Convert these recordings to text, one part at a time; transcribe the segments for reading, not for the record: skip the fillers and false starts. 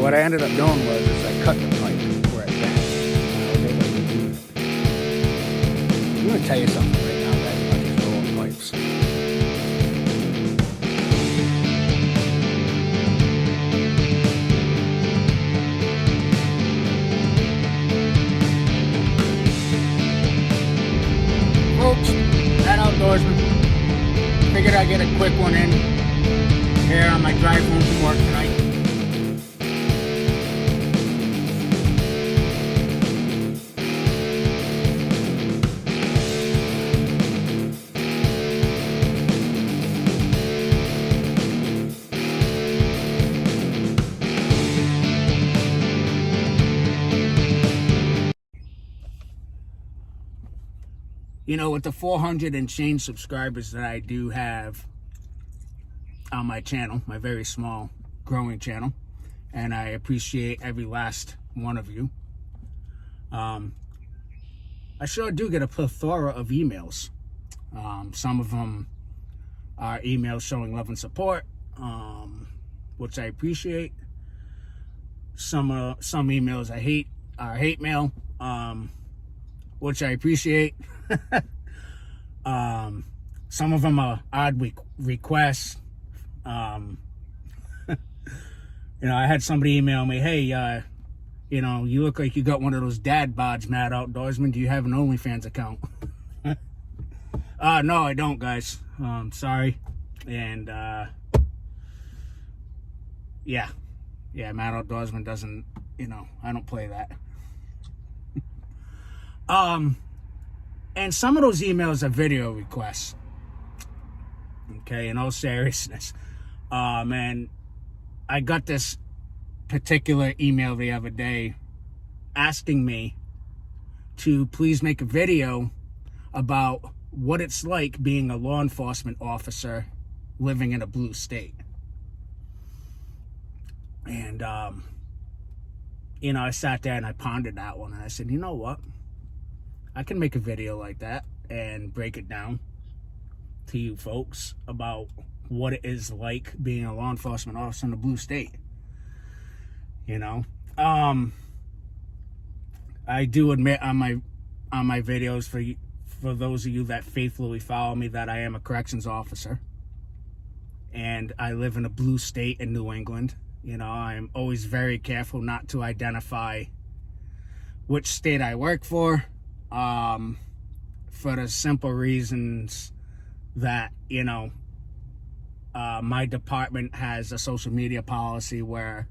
what I ended up doing was I cut the pipe where it bent. I'm going to tell you something right now, guys, about these roll pipes. Folks, that outdoorsman. Figured I'd get a quick one in here on my drive home from work tonight. You know, with the 400 and change subscribers that I do have on my channel, my very small growing channel, and I appreciate every last one of you, I sure do get a plethora of emails. Some of them are emails showing love and support, which I appreciate. Some emails I hate are hate mail, which I appreciate. Some of them are odd requests. You know, I had somebody email me, hey, you know, you look like you got one of those dad bods, Mad Outdoorsman. Do you have an OnlyFans account? No, I don't, guys. Sorry. And, yeah, Mad Outdoorsman doesn't, you know, I don't play that. And some of those emails are video requests. Okay, in all seriousness. And I got this particular email the other day asking me to please make a video about what it's like being a law enforcement officer living in a blue state. And, you know, I sat there and I pondered that one. And I said, you know what? I can make a video like that and break it down to you folks about what it is like being a law enforcement officer in a blue state. You know, I do admit on my videos for those of you that faithfully follow me that I am a corrections officer and I live in a blue state in New England. You know, I'm always very careful not to identify which state I work for the simple reasons that, you know, my department has a social media policy where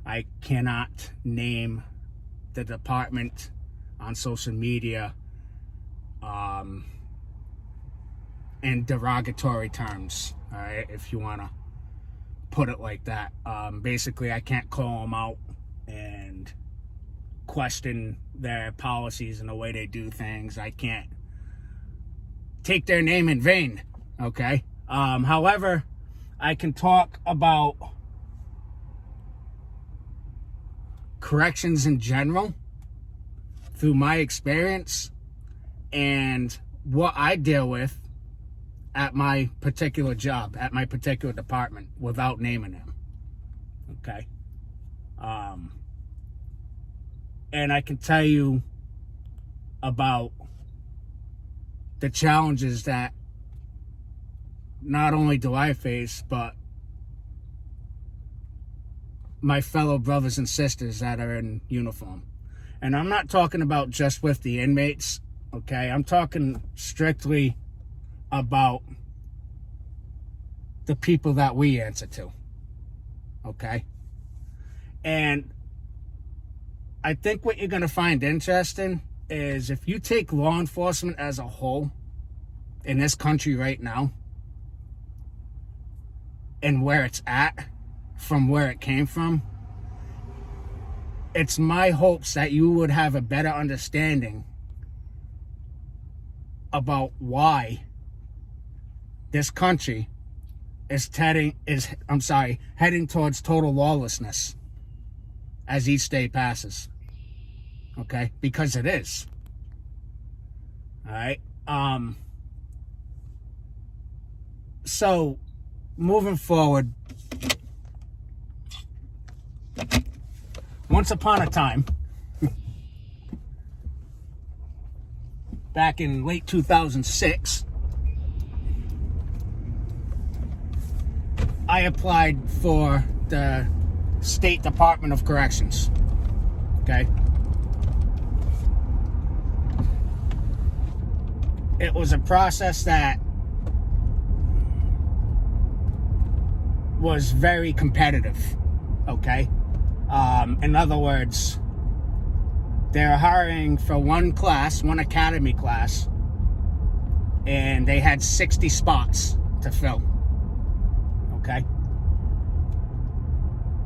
I cannot name the department on social media in derogatory terms, all right, if you want to put it like that. Basically, I can't call them out and question their policies and the way they do things. I can't take their name in vain, okay? However, I can talk about corrections in general through my experience and what I deal with at my particular job, at my particular department, without naming them, okay? And I can tell you about the challenges that not only do I face, but my fellow brothers and sisters that are in uniform. And I'm not talking about just with the inmates, okay? I'm talking strictly about the people that we answer to, okay? And I think what you're going to find interesting is if you take law enforcement as a whole in this country right now and where it's at from where it came from, it's my hopes that you would have a better understanding about why this country is heading towards total lawlessness as each day passes. Okay? Because it is. All right? So, moving forward, once upon a time, back in late 2006, I applied for the State Department of Corrections. Okay? It was a process that was very competitive. Okay? In other words, they're hiring for one class, one academy class, and they had 60 spots to fill. Okay?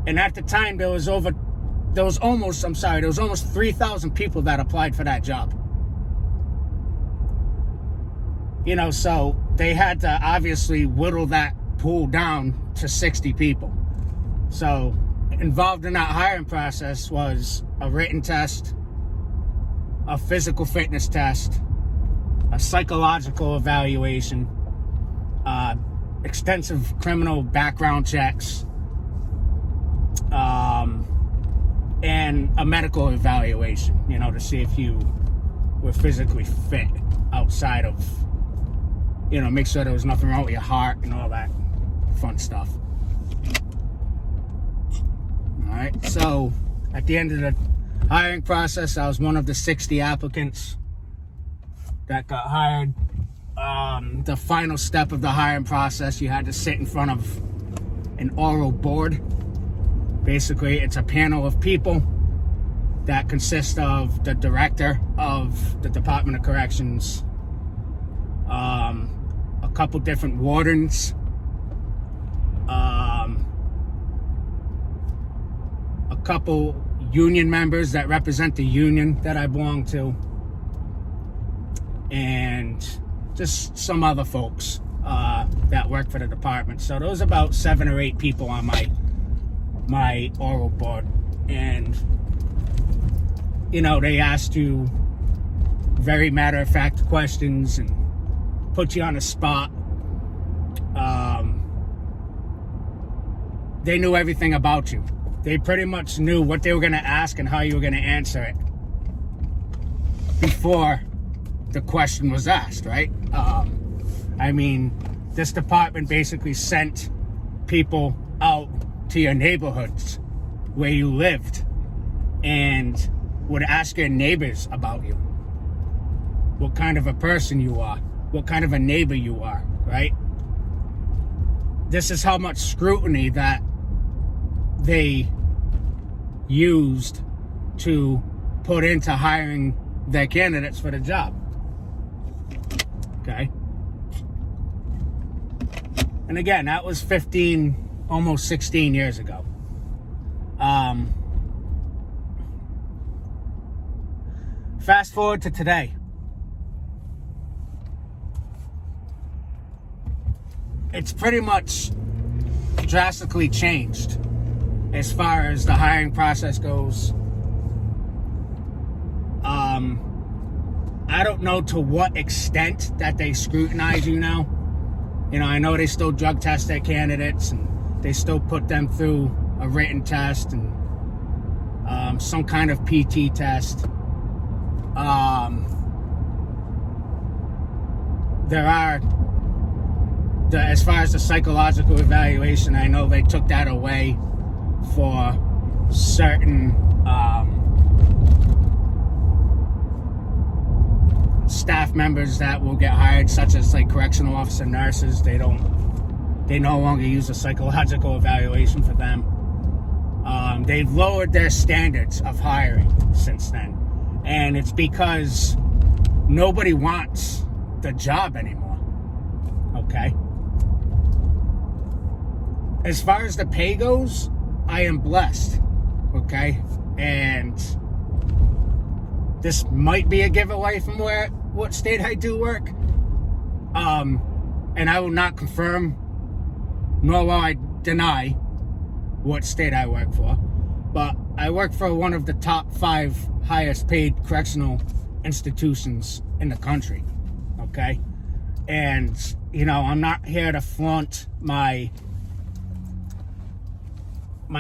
And at the time, there was almost 3,000 people that applied for that job. You know, so they had to obviously whittle that pool down to 60 people. So involved in that hiring process was a written test, a physical fitness test, a psychological evaluation, extensive criminal background checks, and a medical evaluation, you know, to see if you were physically fit outside of, you know, make sure there was nothing wrong with your heart and all that fun stuff. All right, so at the end of the hiring process, I was one of the 60 applicants that got hired. The final step of the hiring process, you had to sit in front of an oral board. Basically, it's a panel of people that consist of the director of the Department of Corrections, a couple different wardens, a couple union members that represent the union that I belong to, and just some other folks that work for the department. So there was about 7 or 8 people on my oral board, and you know, they asked you very matter-of-fact questions and put you on the spot. They knew everything about you. They pretty much knew what they were going to ask and how you were going to answer it before the question was asked, right? I mean, this department basically sent people out to your neighborhoods where you lived and would ask your neighbors about you, what kind of a person you are, what kind of a neighbor you are, right? This is how much scrutiny that they used to put into hiring their candidates for the job. Okay? And again, that was 15, almost 16 years ago. Fast forward to today. It's pretty much drastically changed as far as the hiring process goes. I don't know to what extent that they scrutinize you now. You know, I know they still drug test their candidates and they still put them through a written test and some kind of PT test. There are, as far as the psychological evaluation, I know they took that away for certain staff members that will get hired, such as like correctional officer nurses. They no longer use a psychological evaluation for them. They've lowered their standards of hiring since then, and it's because nobody wants the job anymore. Okay? As far as the pay goes, I am blessed. Okay? And this might be a giveaway from what state I do work. And I will not confirm, nor will I deny what state I work for. But I work for one of the top 5 highest paid correctional institutions in the country. Okay? And, you know, I'm not here to flaunt my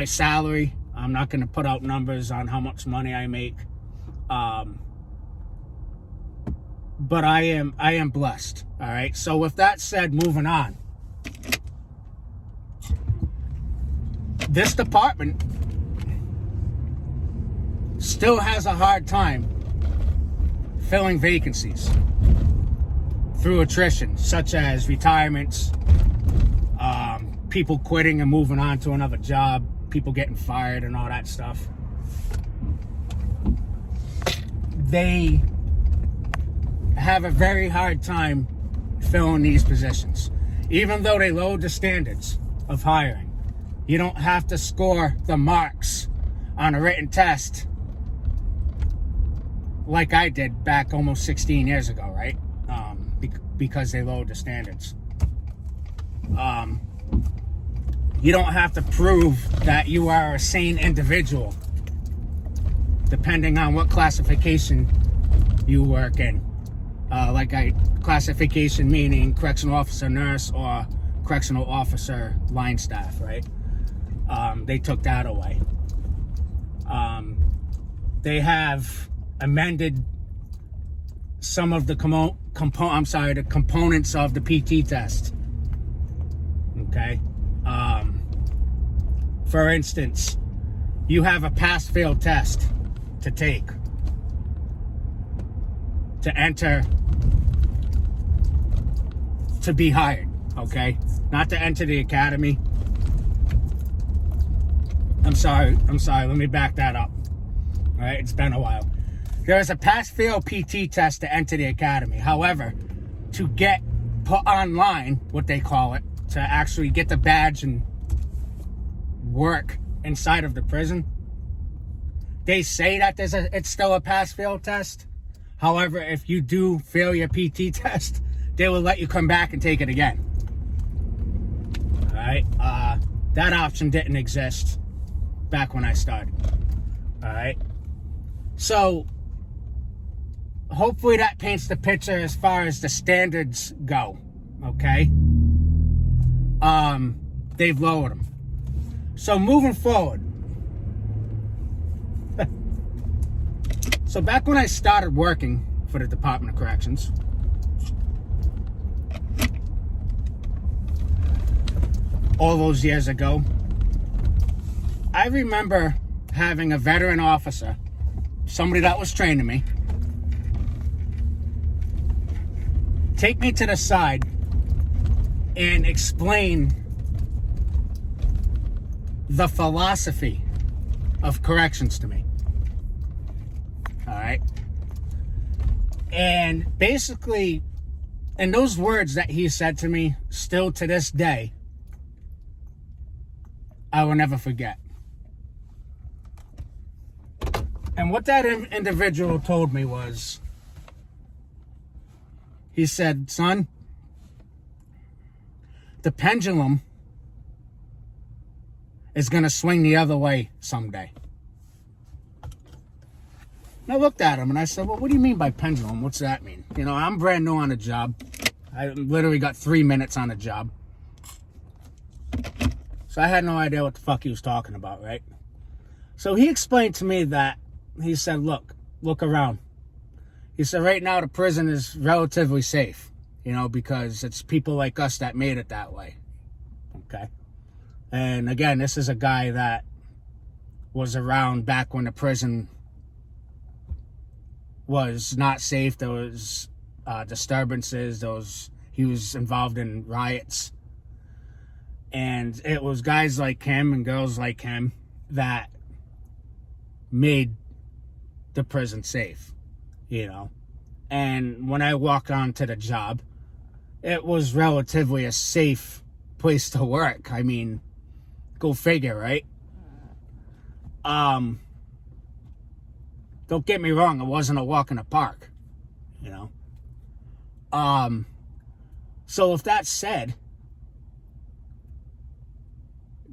salary I'm not going to put out numbers on how much money I make. But I am blessed. All right. So with that said, moving on. This department still has a hard time filling vacancies through attrition, such as retirements, people quitting and moving on to another job, people getting fired and all that stuff. They have a very hard time filling these positions. Even though they lowered the standards of hiring, you don't have to score the marks on a written test like I did back almost 16 years ago, right? Because they lowered the standards. You don't have to prove that you are a sane individual, depending on what classification you work in. Classification meaning correctional officer nurse or correctional officer line staff, right? They took that away. They have amended some of the components of the PT test. Okay. For instance, you have a pass-fail test to take to enter to be hired. Okay, not to enter the academy. I'm sorry. Let me back that up. All right, it's been a while. There is a pass-fail PT test to enter the academy. However, to get put online, what they call it, to actually get the badge and work inside of the prison, they say that it's still a pass-fail test. However, if you do fail your PT test, they will let you come back and take it again. All right, that option didn't exist back when I started. All right, so hopefully that paints the picture as far as the standards go. Okay, they've lowered them. So moving forward, so back when I started working for the Department of Corrections, all those years ago, I remember having a veteran officer, somebody that was training me, take me to the side and explain the philosophy of corrections to me. All right. And basically, and those words that he said to me, still to this day, I will never forget. And what that individual told me was, he said, son, the pendulum is going to swing the other way someday. And I looked at him and I said, well, what do you mean by pendulum? What's that mean? You know, I'm brand new on the job. I literally got 3 minutes on the job. So I had no idea what the fuck he was talking about, right? So he explained to me that, he said, look around. He said, right now the prison is relatively safe, you know, because it's people like us that made it that way. Okay. And again, this is a guy that was around back when the prison was not safe. There was disturbances. He was involved in riots. And it was guys like him and girls like him that made the prison safe, you know. And when I walked onto the job, it was relatively a safe place to work. I mean, go figure, right? Don't get me wrong, it wasn't a walk in the park, you know. So with that said,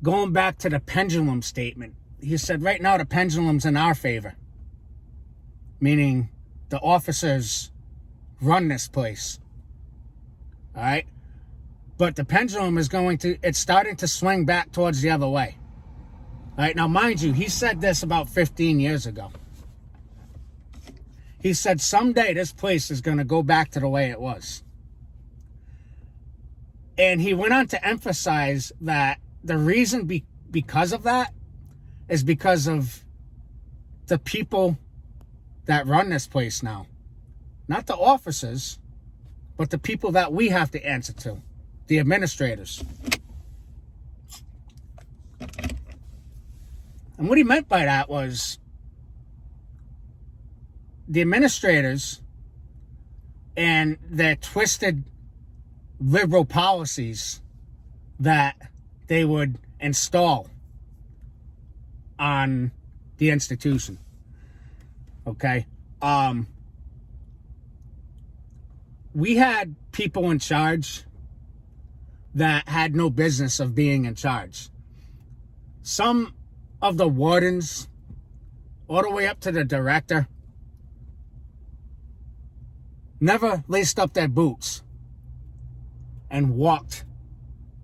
going back to the pendulum statement, he said right now the pendulum's in our favor. Meaning the officers run this place. All right? But the pendulum is it's starting to swing back towards the other way. All right, now mind you, he said this about 15 years ago. He said someday this place is going to go back to the way it was. And he went on to emphasize that the reason because of that is because of the people that run this place now. Not the officers, but the people that we have to answer to, the administrators. And what he meant by that was the administrators and their twisted liberal policies that they would install on the institution. Okay? We had people in charge that had no business of being in charge. Some of the wardens, all the way up to the director, never laced up their boots and walked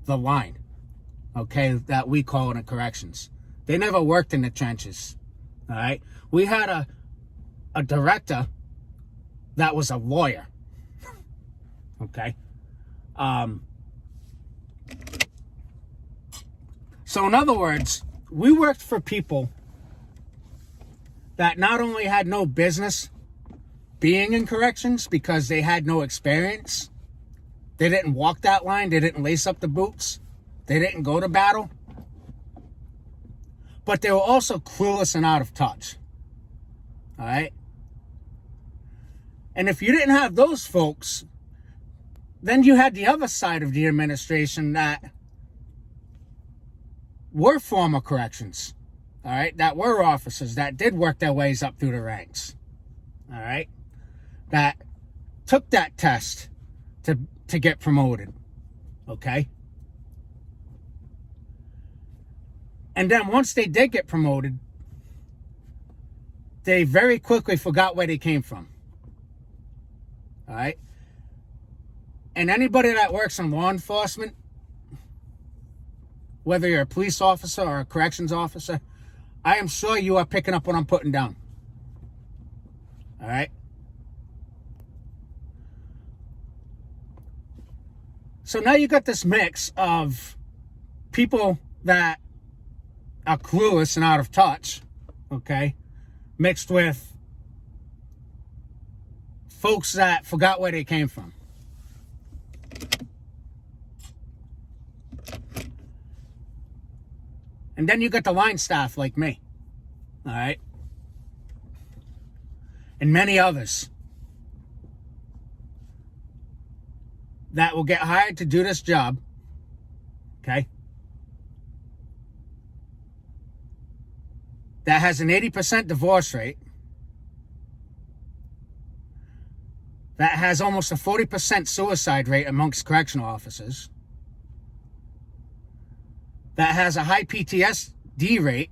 the line, okay, that we call in the corrections. They never worked in the trenches, all right? We had a director that was a lawyer, okay? So in other words, we worked for people that not only had no business being in corrections because they had no experience, they didn't walk that line, they didn't lace up the boots, they didn't go to battle, but they were also clueless and out of touch. All right? And if you didn't have those folks, then you had the other side of the administration that were former corrections, all right, that were officers that did work their ways up through the ranks, all right, that took that test to get promoted, okay? And then once they did get promoted, they very quickly forgot where they came from, all right? And anybody that works in law enforcement, whether you're a police officer or a corrections officer, I am sure you are picking up what I'm putting down. All right? So now you got this mix of people that are clueless and out of touch, okay, mixed with folks that forgot where they came from. And then you got the line staff like me, all right? And many others that will get hired to do this job, okay? That has an 80% divorce rate. That has almost a 40% suicide rate amongst correctional officers. That has a high PTSD rate.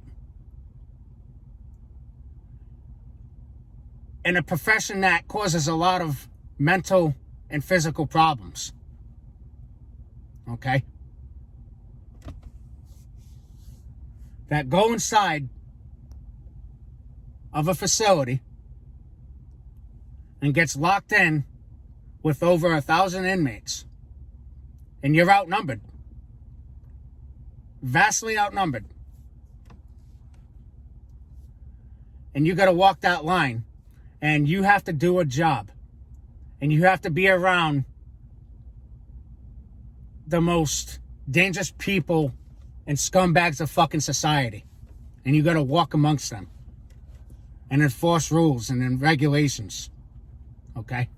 In a profession that causes a lot of mental and physical problems. Okay? That go inside of a facility and gets locked in with over 1,000 inmates. And you're outnumbered. Vastly outnumbered. And you got to walk that line. And you have to do a job. And you have to be around the most dangerous people and scumbags of fucking society. And you got to walk amongst them. And enforce rules and regulations. Okay?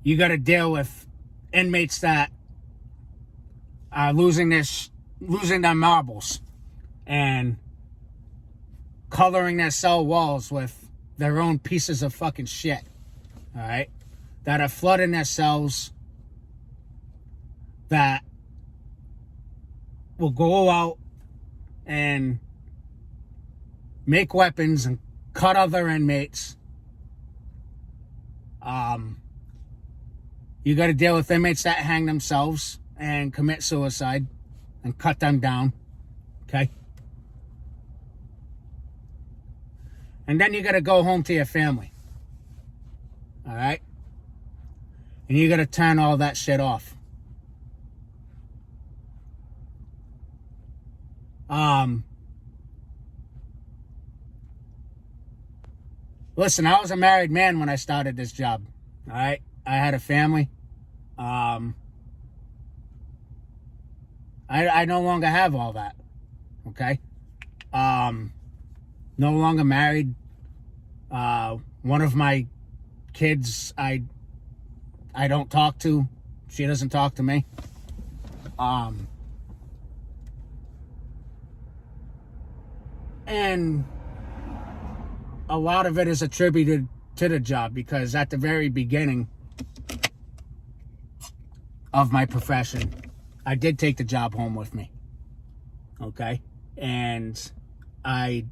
You got to deal with inmates that are losing their marbles and coloring their cell walls with their own pieces of fucking shit. All right? That are flooding their cells, that will go out and make weapons and cut other inmates. You got to deal with inmates that hang themselves and commit suicide and cut them down. Okay? And then you got to go home to your family. All right? And you got to turn all that shit off. Listen, I was a married man when I started this job. All right? I had a family. I no longer have all that. Okay? No longer married. One of my kids I don't talk to. She doesn't talk to me. And a lot of it is attributed to the job, because at the very beginning of my profession, I did take the job home with me. Okay? And I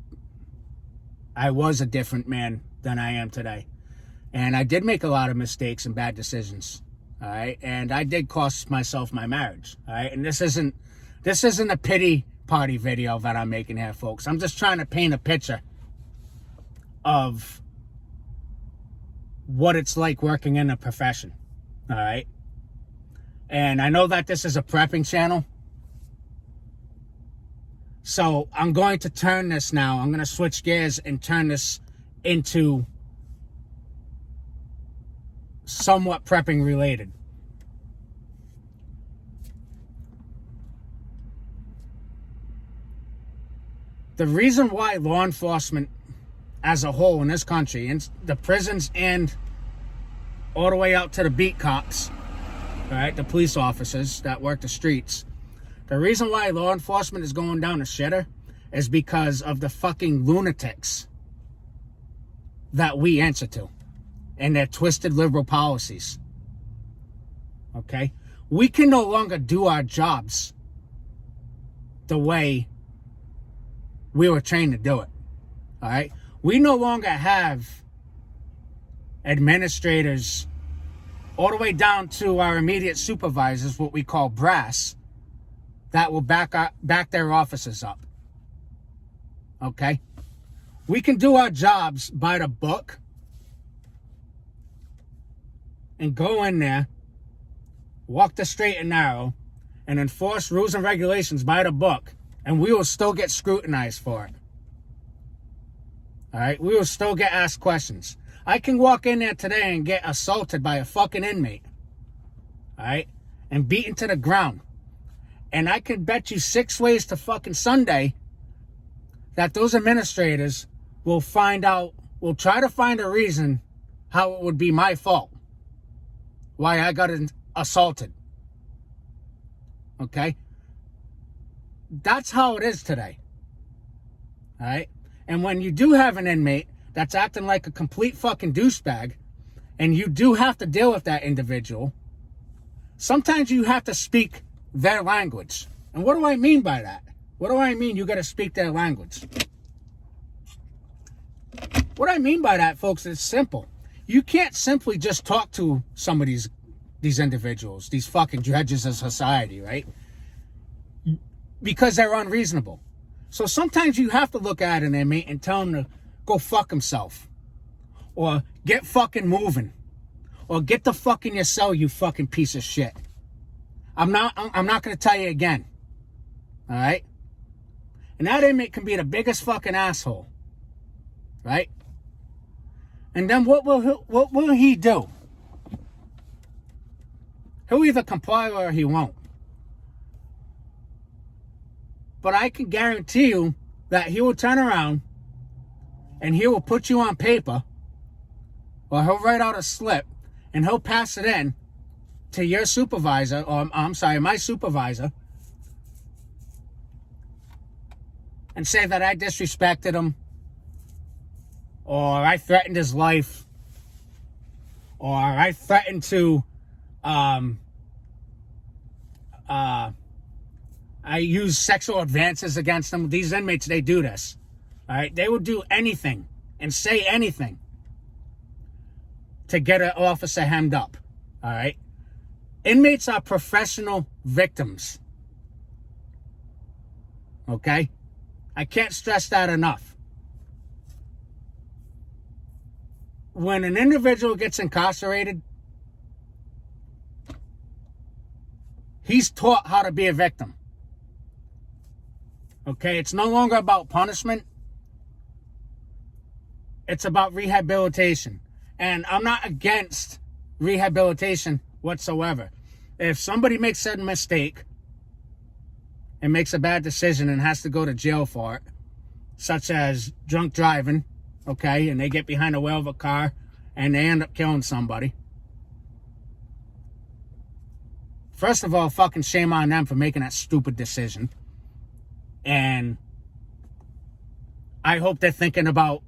was a different man than I am today. And I did make a lot of mistakes and bad decisions. All right? And I did cost myself my marriage. All right? And this isn't a pity party video that I'm making here, folks. I'm just trying to paint a picture of what it's like working in a profession. All right? And I know that this is a prepping channel. So I'm going to turn this now. I'm going to switch gears and turn this into somewhat prepping related. The reason why law enforcement as a whole in this country, and the prisons and all the way out to the beat cops, all right, the police officers that work the streets, the reason why law enforcement is going down the shitter is because of the fucking lunatics that we answer to and their twisted liberal policies. Okay? We can no longer do our jobs the way we were trained to do it. All right? We no longer have administrators all the way down to our immediate supervisors, what we call brass, that will back their officers up. Okay? We can do our jobs by the book and go in there, walk the straight and narrow, and enforce rules and regulations by the book, and we will still get scrutinized for it. All right? We will still get asked questions. I can walk in there today and get assaulted by a fucking inmate. All right? And beaten to the ground. And I can bet you 6 ways to fucking Sunday that those administrators will try to find a reason how it would be my fault. Why I got assaulted. Okay? That's how it is today. All right? And when you do have an inmate that's acting like a complete fucking douchebag, and you do have to deal with that individual, sometimes you have to speak their language. And what do I mean by that? What do I mean you got to speak their language? What I mean by that, folks, is simple. You can't simply just talk to some of these individuals, these fucking judges of society, right? Because they're unreasonable. So sometimes you have to look at an inmate and tell him to go fuck himself. Or get fucking moving. Or get the fuck in your cell, you fucking piece of shit. I'm not going to tell you again. All right? And that inmate can be the biggest fucking asshole. Right? And then what will he do? He'll either comply or he won't. But I can guarantee you that he will turn around and he will put you on paper, or he'll write out a slip and he'll pass it in to your supervisor, or my supervisor, and say that I disrespected him, or I threatened his life, or I threatened to I use sexual advances against them. These inmates, they do this. All right? They will do anything and say anything to get an officer hemmed up. All right? Inmates are professional victims. Okay? I can't stress that enough. When an individual gets incarcerated, he's taught how to be a victim. Okay? It's no longer about punishment. It's about rehabilitation. And I'm not against rehabilitation whatsoever. If somebody makes a mistake and makes a bad decision and has to go to jail for it, such as drunk driving, okay, and they get behind the wheel of a car and they end up killing somebody, first of all, fucking shame on them for making that stupid decision. And I hope they're thinking about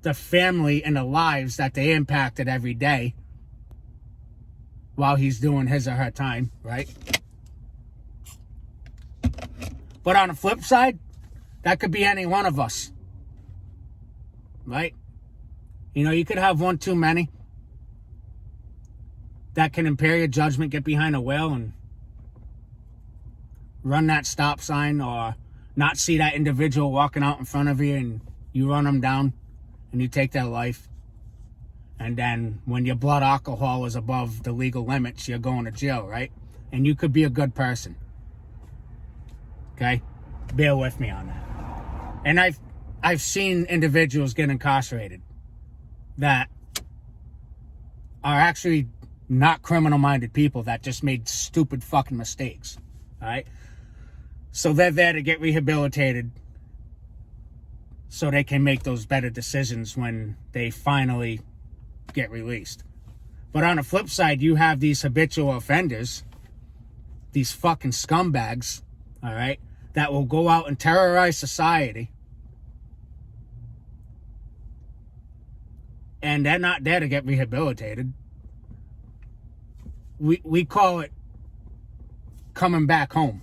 the family and the lives that they impacted every day while he's doing his or her time, right? But on the flip side, that could be any one of us, right? You know, you could have one too many that can impair your judgment, get behind a wheel and run that stop sign, or not see that individual walking out in front of you and you run them down and you take their life. And then when your blood alcohol is above the legal limits, you're going to jail, right? And you could be a good person. Okay? Bear with me on that. And I've seen individuals get incarcerated that are actually not criminal-minded people that just made stupid fucking mistakes. All right? So they're there to get rehabilitated so they can make those better decisions when they finally get released. But on the flip side, you have these habitual offenders, these fucking scumbags, all right, that will go out and terrorize society, and they're not there to get rehabilitated. We call it coming back home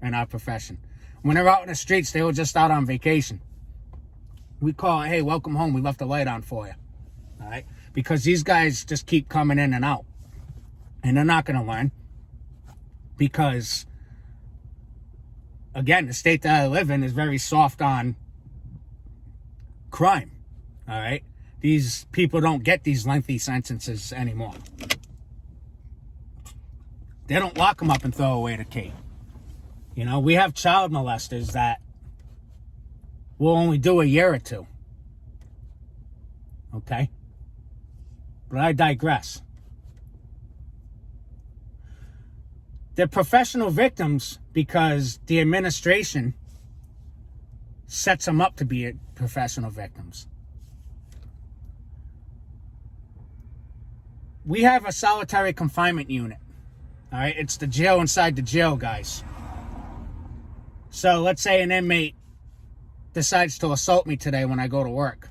in our profession. When they're out in the streets, they were just out on vacation. We call it, hey, welcome home. We left the light on for you. All right? Because these guys just keep coming in and out. And they're not going to learn. Because, again, the state that I live in is very soft on crime. All right? These people don't get these lengthy sentences anymore. They don't lock them up and throw away the key. You know, we have child molesters that will only do a year or two. Okay? But I digress. They're professional victims because the administration sets them up to be professional victims. We have a solitary confinement unit. All right? It's the jail inside the jail, guys. So let's say an inmate decides to assault me today when I go to work.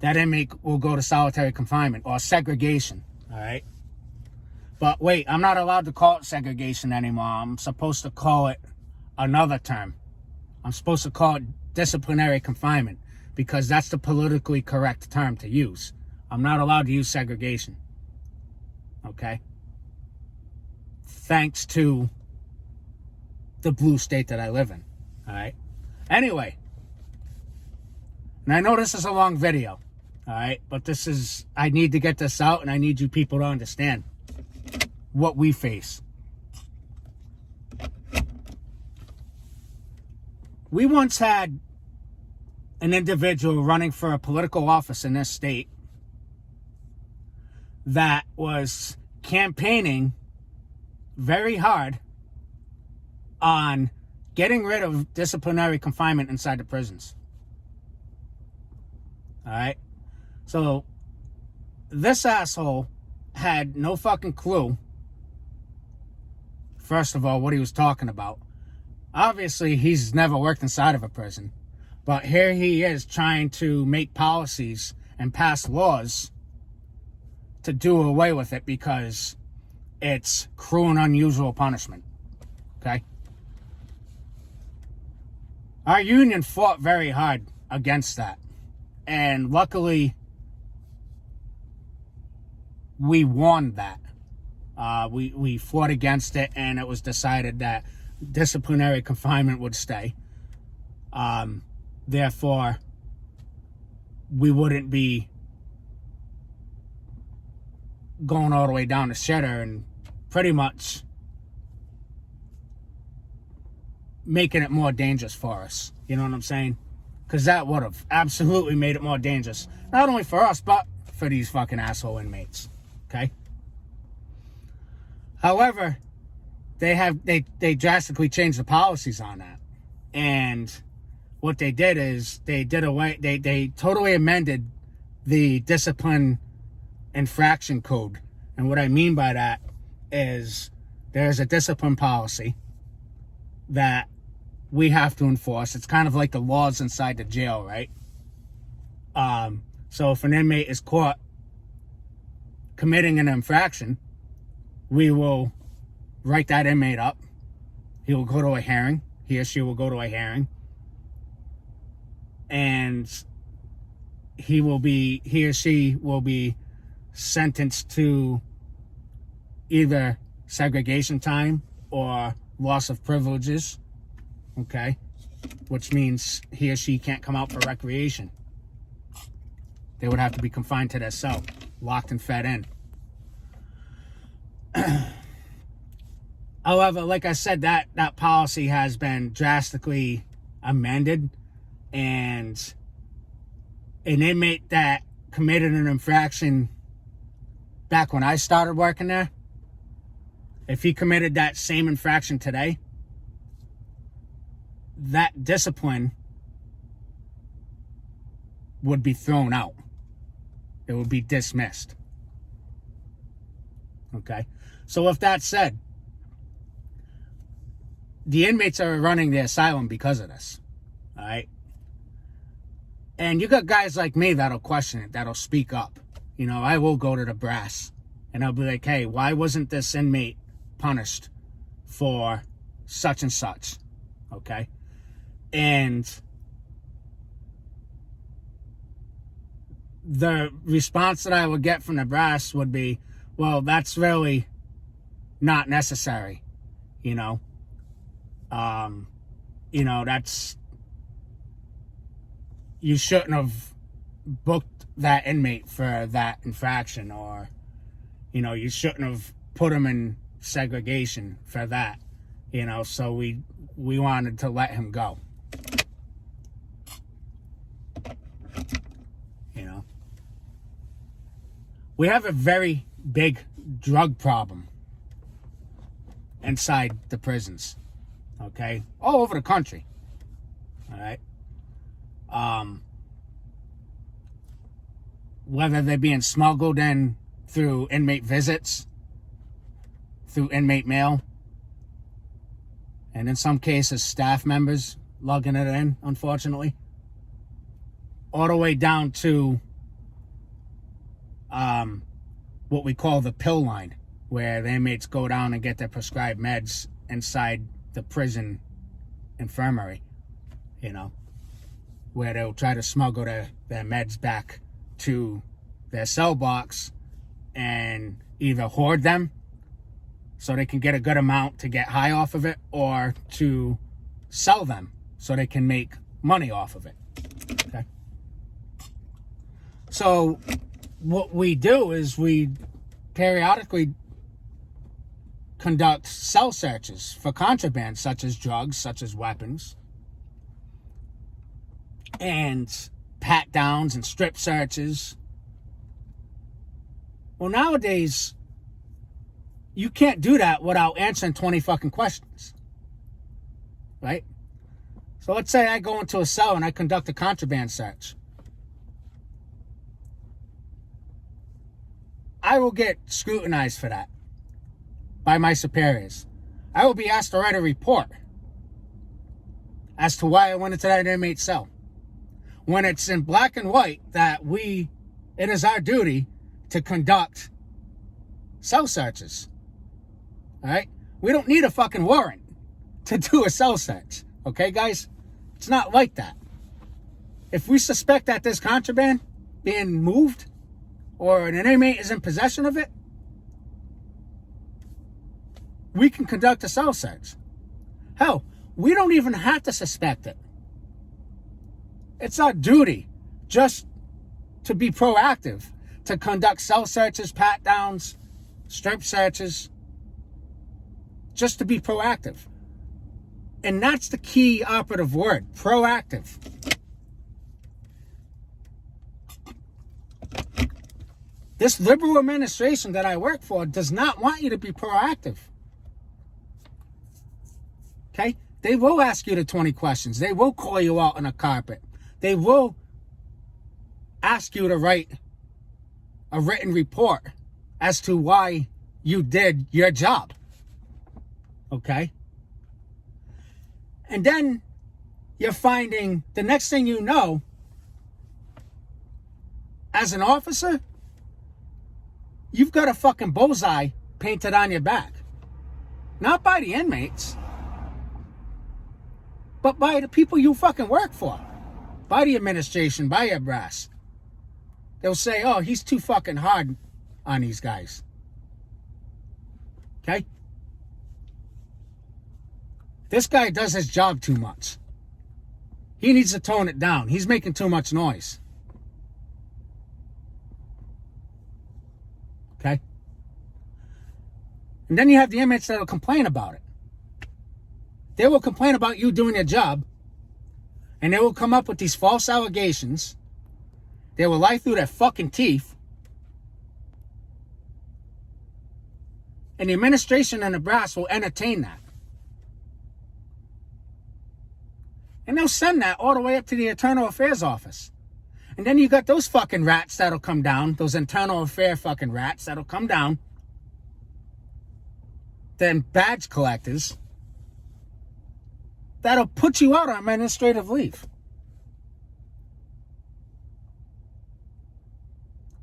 That inmate will go to solitary confinement or segregation, all right? But wait, I'm not allowed to call it segregation anymore. I'm supposed to call it another term. I'm supposed to call it disciplinary confinement because that's the politically correct term to use. I'm not allowed to use segregation, okay? Thanks to the blue state that I live in, all right? Anyway, and I know this is a long video, all right? But I need to get this out, and I need you people to understand what we face. We once had an individual running for a political office in this state that was campaigning very hard on getting rid of disciplinary confinement inside the prisons. All right? So this asshole had no fucking clue, first of all, what he was talking about. Obviously, he's never worked inside of a prison. But here he is trying to make policies and pass laws to do away with it because it's cruel and unusual punishment. Okay? Our union fought very hard against that. And luckily, we warned that. We fought against it, and it was decided that disciplinary confinement would stay. Therefore, we wouldn't be going all the way down to Cheddar and pretty much making it more dangerous for us. You know what I'm saying? Because that would have absolutely made it more dangerous. Not only for us, but for these fucking asshole inmates. Okay? However, they drastically changed the policies on that. And what they did is they totally amended the discipline infraction code. And what I mean by that is there's a discipline policy that we have to enforce. It's kind of like the laws inside the jail, right? So if an inmate is caught committing an infraction, we will write that inmate up. He will go to a hearing. He or she will go to a hearing. And he or she will be sentenced to either segregation time or loss of privileges, okay? Which means he or she can't come out for recreation. They would have to be confined to their cell, locked and fed in. However, like I said, that policy has been drastically amended, and an inmate that committed an infraction back when I started working there, if he committed that same infraction today, that discipline would be thrown out. It would be dismissed. Okay? So with that said, the inmates are running the asylum because of this. All right? And you got guys like me that'll question it, that'll speak up. You know, I will go to the brass and I'll be like, hey, why wasn't this inmate punished for such and such? Okay? And the response that I would get from the brass would be, well, that's really not necessary. You know, that's, you shouldn't have booked that inmate for that infraction, or, you know, you shouldn't have put him in segregation for that, you know, so we wanted to let him go. You know, we have a very big drug problem inside the prisons, okay, all over the country. All right. Whether they're being smuggled in through inmate visits, through inmate mail, and in some cases staff members lugging it in, unfortunately, all the way down to what we call the pill line, where the inmates go down and get their prescribed meds inside the prison infirmary, you know, where they'll try to smuggle their meds back to their cell box and either hoard them so they can get a good amount to get high off of it, or to sell them so they can make money off of it. Okay? So what we do is we periodically conduct cell searches for contraband, such as drugs, such as weapons, and pat downs and strip searches. Well, nowadays, you can't do that without answering 20 fucking questions. Right? So let's say I go into a cell and I conduct a contraband search. I will get scrutinized for that by my superiors. I will be asked to write a report as to why I went into that inmate's cell, when it's in black and white that it is our duty to conduct cell searches. All right? We don't need a fucking warrant to do a cell search. Okay, guys? It's not like that. If we suspect that there's contraband being moved, or an inmate is in possession of it, we can conduct a cell search. Hell, we don't even have to suspect it. It's our duty just to be proactive, to conduct cell searches, pat downs, strip searches, just to be proactive. And that's the key operative word, proactive. This liberal administration that I work for does not want you to be proactive. Okay? They will ask you the 20 questions. They will call you out on a carpet. They will ask you to write a written report as to why you did your job. Okay? And then you're finding, the next thing you know, as an officer, you've got a fucking bullseye painted on your back. Not by the inmates, but by the people you fucking work for. By the administration, by your brass. They'll say, oh, he's too fucking hard on these guys. Okay? This guy does his job too much. He needs to tone it down. He's making too much noise. Okay? And then you have the inmates that will complain about it. They will complain about you doing your job, and they will come up with these false allegations. They will lie through their fucking teeth. And the administration and the brass will entertain that. And they'll send that all the way up to the Internal Affairs Office. And then you got those fucking rats that'll come down, those Internal Affairs fucking rats that'll come down, then badge collectors, that'll put you out on administrative leave.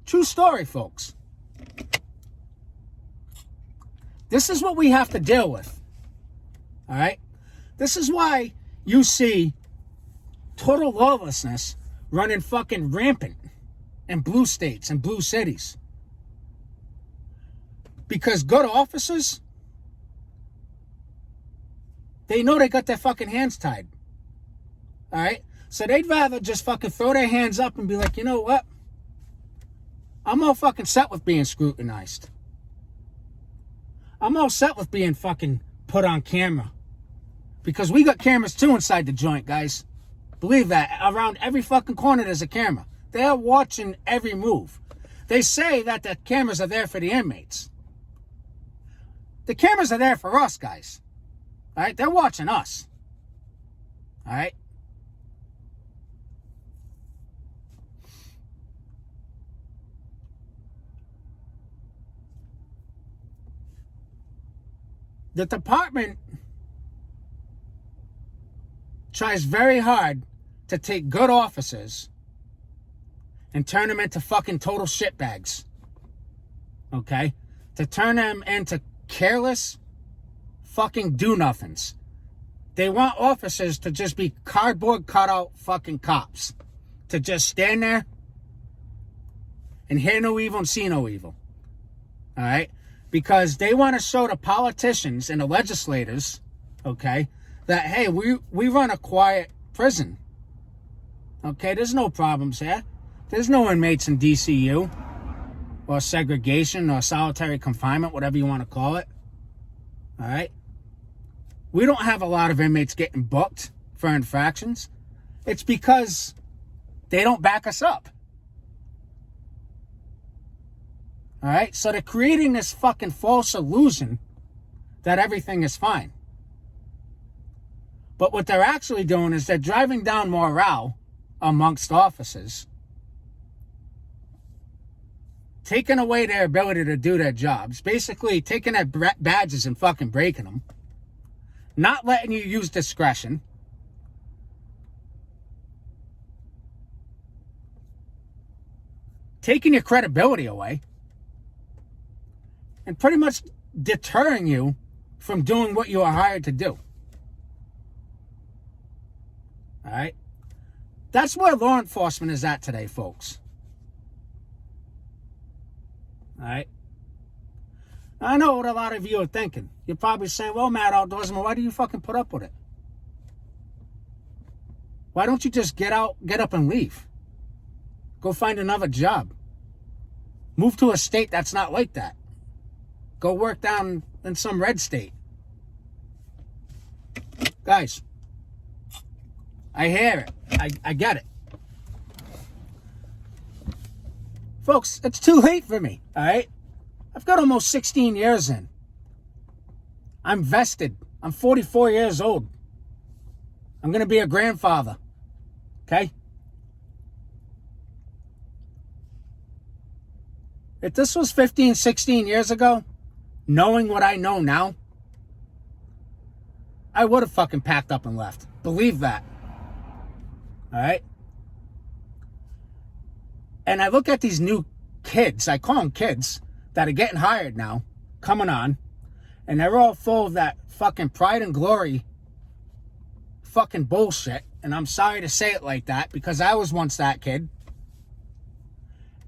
True story, folks. This is what we have to deal with. All right? This is why you see total lawlessness running fucking rampant in blue states and blue cities. Because good officers, they know they got their fucking hands tied. All right? So they'd rather just fucking throw their hands up and be like, you know what? I'm all fucking set with being scrutinized. I'm all set with being fucking put on camera. Because we got cameras too inside the joint, guys. Believe that. Around every fucking corner there's a camera. They're watching every move. They say that the cameras are there for the inmates. The cameras are there for us, guys. All right? They're watching us. All right? The department tries very hard to take good officers and turn them into fucking total shitbags. Okay? To turn them into careless fucking do-nothings. They want officers to just be cardboard cutout fucking cops. To just stand there and hear no evil and see no evil. All right? Because they want to show the politicians and the legislators, okay, that, hey, we run a quiet prison. Okay, there's no problems here. There's no inmates in DCU or segregation or solitary confinement, whatever you want to call it. All right? We don't have a lot of inmates getting booked for infractions. It's because they don't back us up. All right? So they're creating this fucking false illusion that everything is fine. But what they're actually doing is they're driving down morale amongst officers, taking away their ability to do their jobs, basically taking their badges and fucking breaking them, not letting you use discretion, taking your credibility away, and pretty much deterring you from doing what you are hired to do. All right? That's where law enforcement is at today, folks. All right? Now, I know what a lot of you are thinking. You're probably saying, well, Matt Outdoorsman, why do you fucking put up with it? Why don't you just get up and leave? Go find another job. Move to a state that's not like that. Go work down in some red state. Guys, I hear it. I get it. Folks, it's too late for me, all right? I've got almost 16 years in. I'm vested. I'm 44 years old. I'm going to be a grandfather, okay? If this was 15, 16 years ago, knowing what I know now, I would have fucking packed up and left. Believe that. All right? And I look at these new kids, I call them kids, that are getting hired now, coming on, and they're all full of that fucking pride and glory fucking bullshit. And I'm sorry to say it like that because I was once that kid.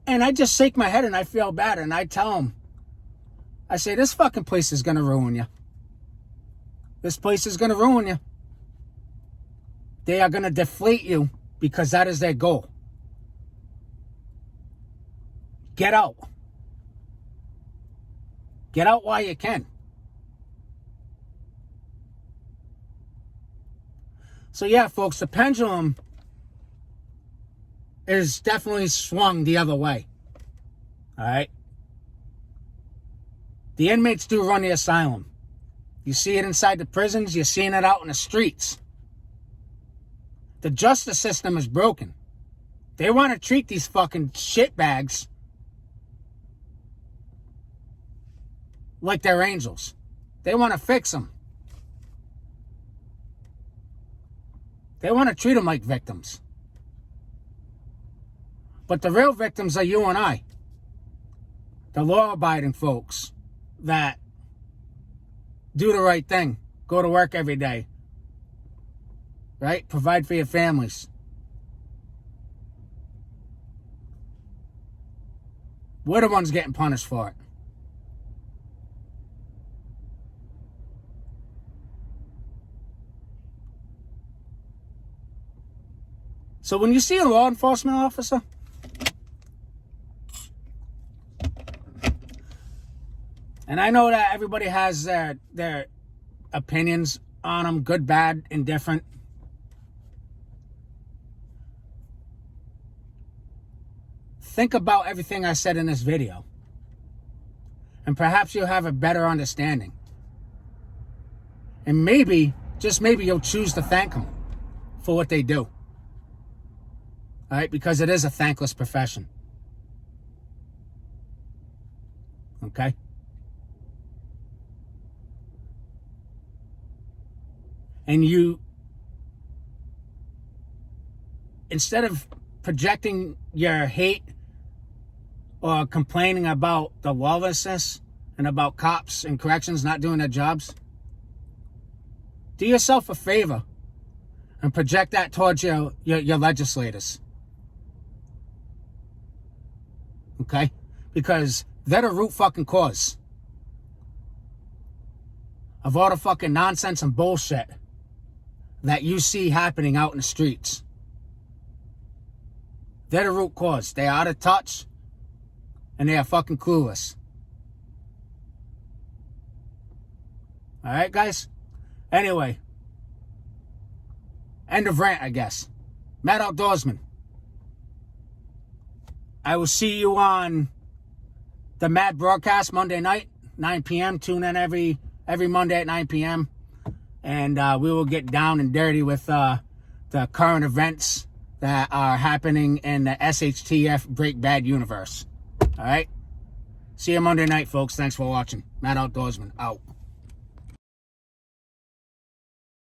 And I just shake my head and I feel bad. And I tell them, I say, this fucking place is going to ruin you. This place is going to ruin you. They are going to deflate you because that is their goal. Get out. Get out while you can. So yeah, folks, the pendulum is definitely swung the other way. All right? The inmates do run the asylum. You see it inside the prisons. You're seeing it out in the streets. The justice system is broken. They want to treat these fucking shitbags like they're angels. They want to fix them. They want to treat them like victims. But the real victims are you and I. The law-abiding folks that do the right thing. Go to work every day. Right? Provide for your families. We're the ones getting punished for it. So when you see a law enforcement officer, and I know that everybody has their opinions on them, good, bad, indifferent. Think about everything I said in this video. And perhaps you'll have a better understanding. And maybe, just maybe, you'll choose to thank them for what they do. All right? Because it is a thankless profession. Okay? And you, instead of projecting your hate or complaining about the lawlessness and about cops and corrections not doing their jobs, do yourself a favor and project that towards your legislators. Okay? Because they're the root fucking cause of all the fucking nonsense and bullshit that you see happening out in the streets. They're the root cause. They are out of touch and they are fucking clueless. All right, guys? Anyway, end of rant, I guess. Matt Outdoorsman. I will see you on the Mad broadcast Monday night, 9 p.m. Tune in every Monday at 9 p.m. And we will get down and dirty with the current events that are happening in the SHTF Break Bad universe. All right? See you Monday night, folks. Thanks for watching. Matt Outdoorsman, out.